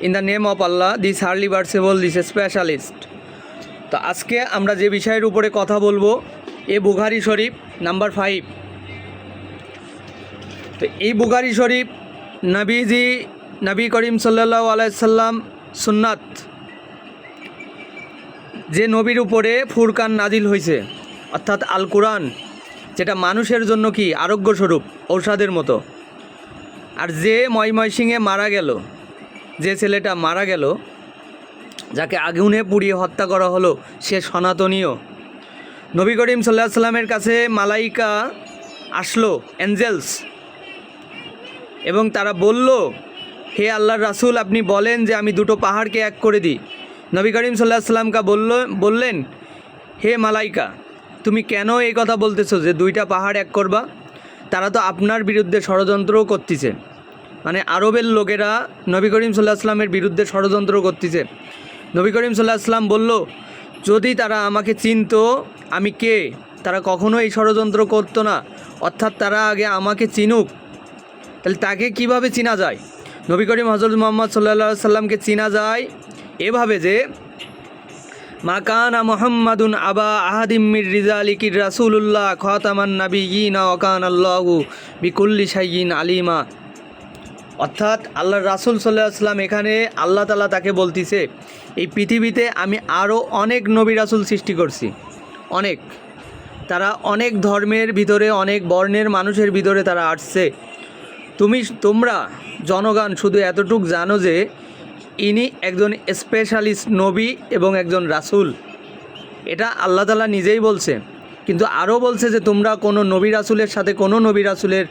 In the name of Allah, this Harley versatile, this specialist. তো আজকে আমরা যে বিষয়ের উপরে কথা বলবো, বুখারী শরীফ নাম্বার 5। তো এই বুখারী শরীফ নবী করিম সাল্লাল্লাহু আলাইহি সাল্লাম সুন্নাত, যে নবীর উপরে ফুরকান নাজিল হয়েছে, অর্থাৎ আল কোরআন, যেটা মানুষের জন্য কি আরোগ্য স্বরূপ, ঔষধের মতো। আর যে ময়মনসিংহে মারা গেল, যে ছেলেটা মারা গেল, যাকে আগুনে পুড়িয়ে হত্যা করা হলো, সে সনাতনীয়। নবী করিম সাল্লাল্লাহু আলাইহি সাল্লামের কাছে মালাইকা আসলো, এঞ্জেলস, এবং তারা বলল, হে আল্লাহর রাসূল, আপনি বলেন যে আমি দুটো পাহাড়কে এক করে দিই। নবী করিম সাল্লাল্লাহু আলাইহি সাল্লামকে বললেন, হে মালাইকা, তুমি কেন এই কথা বলতেছো যে দুইটা পাহাড় এক করবা? তারা তো আপনার বিরুদ্ধে ষড়যন্ত্রও করতেছে। মানে আরবের লোকেরা নবী করিম সাল্লাল্লাহু আলাইহি সাল্লামের বিরুদ্ধে ষড়যন্ত্র করতেছে। নবী করিম সাল্লাল্লাহু আলাইহি সাল্লাম বলল, যদি তারা আমাকে চিনতো আমি কে, তারা কখনো এই ষড়যন্ত্র করতো না। অর্থাৎ তারা আগে আমাকে চিনুক। তাহলে তাকে কিভাবে চিনা যায়? নবী করিম হযরত মুহাম্মদ সাল্লাল্লাহু আলাইহি সাল্লামকে চিনা যায় এভাবে যে, মা কানা মুহাম্মাদুন আবা আহাদিম মির রিজালিকির রাসূলুল্লাহ খাতামান নাবিয়িনা ওয়া কানাল্লাহু বিকুল্লি শাইইন আলিমা। অর্থাৎ আল্লাহর রাসূল সাল্লাল্লাহু আলাইহি সাল্লাম, এখানে আল্লাহ তাআলা তাকে বলতিছে, এই পৃথিবীতে আমি আরও অনেক নবী রাসূল সৃষ্টি করছি, অনেক। তারা অনেক ধর্মের ভিতরে, অনেক বর্ণের মানুষের ভিতরে তারা আসছে। তোমরা জনগণ শুধু এতটুক জানো যে ইনি একজন স্পেশালিস্ট নবী এবং একজন রাসূল। এটা আল্লাহ তাআলা নিজেই বলছে। কিন্তু আরও বলছে যে তোমরা কোনো নবী রাসূলের সাথে কোনো নবী রাসূলের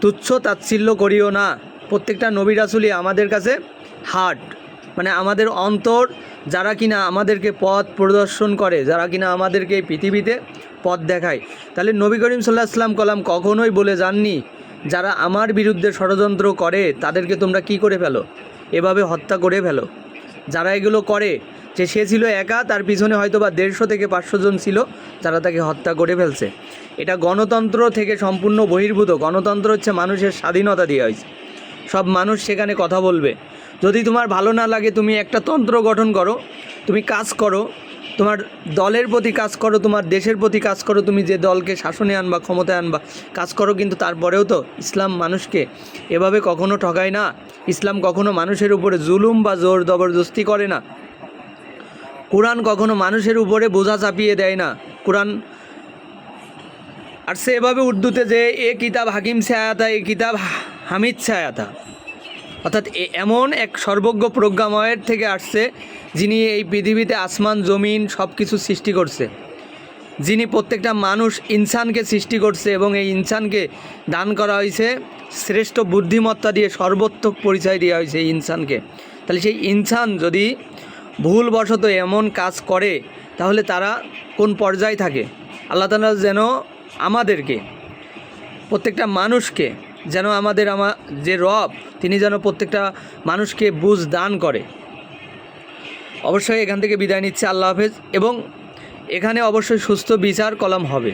তুচ্ছ তাচ্ছিল্য করিও না। প্রত্যেকটা নবী রাসূলই আমাদের কাছে হার্ট, মানে আমাদের অন্তর, যারা কিনা আমাদেরকে পথ প্রদর্শন করে, যারা কিনা আমাদেরকে এই পৃথিবীতে পথ দেখায়। তাহলে নবী করিম সাল্লাল্লাহু আলাইহি সাল্লাম কলাম কখনোই বলে যাননি, যারা আমার বিরুদ্ধে ষড়যন্ত্র করে তাদেরকে তোমরা কি করে ফেলো, এভাবে হত্যা করে ফেলো। যারা এগুলো করে, যে সে ছিল একা, তার পিছনে হয়তো বা 150 থেকে 500 জন ছিল যারা তাকে হত্যা করে ফেলছে। এটা গণতন্ত্র থেকে সম্পূর্ণ বহির্ভূত। গণতন্ত্র হচ্ছে মানুষের স্বাধীনতা দেওয়া হয়েছে, সব মানুষ সেখানে কথা বলবে। যদি তোমার ভালো না লাগে, তুমি একটা তন্ত্র গঠন করো, তুমি কাজ করো, তোমার দলের প্রতি কাজ করো, তোমার দেশের প্রতি কাজ করো, তুমি যে দলকে শাসনে আনবা, ক্ষমতায় আনবা, কাজ করো। কিন্তু তারপরেও তো ইসলাম মানুষকে এভাবে কখনো ঠকায় না। ইসলাম কখনো মানুষের উপরে জুলুম বা জোর জবরদস্তি করে না। কোরআন কখনো মানুষের উপরে বোঝা চাপিয়ে দেয় না। কোরআন আর সে এভাবে উর্দুতে যে এ কিতাব হাকিম সে আয়াতা, এ কিতাব হামিদ সে আয়াতা, অর্থাৎ এমন এক সর্বজ্ঞ প্রজ্ঞাময়ের থেকে আসছে, যিনি এই পৃথিবীতে আসমান জমিন সব কিছু সৃষ্টি করছে, যিনি প্রত্যেকটা মানুষ ইনসানকে সৃষ্টি করছে, এবং এই ইনসানকে দান করা হয়েছে শ্রেষ্ঠ বুদ্ধিমত্তা দিয়ে, সর্বোত্তম পরিচয় দেওয়া হয়েছে এই ইনসানকে। তাহলে সেই ইনসান যদি ভুলবশত এমন কাজ করে, তাহলে তারা কোন পর্যায়ে থাকে? আল্লাহ তাআলা যেন আমাদেরকে, প্রত্যেকটা মানুষকে যেন আমার যে রব, তিনি যেন প্রত্যেকটা মানুষকে বুঝ দান করে। অবশ্যই এখান থেকে বিদায় নিচ্ছে। আল্লাহ হাফেজ। এবং এখানে অবশ্যই সুস্থ বিচার কলাম হবে।